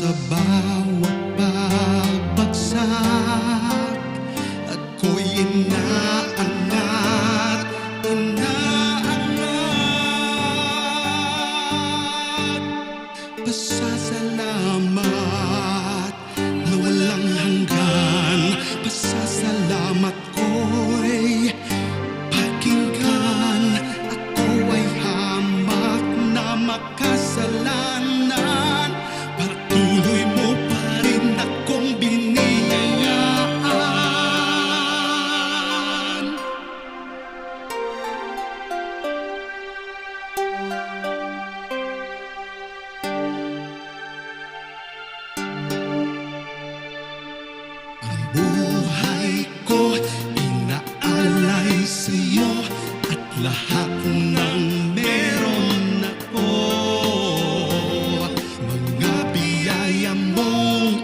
Sa bawat pagbagsak ako'y inaangat, inaangat. Pasasalamat na walang hanggan. Pasasalamat ko'y pakinggan. Ako ay hamak na makasalanan. Patuloy mo pa rin akong biniyayaan. Ang buhay ko inaalay sa'yo at lahat ng meron ako. Mga biyaya mong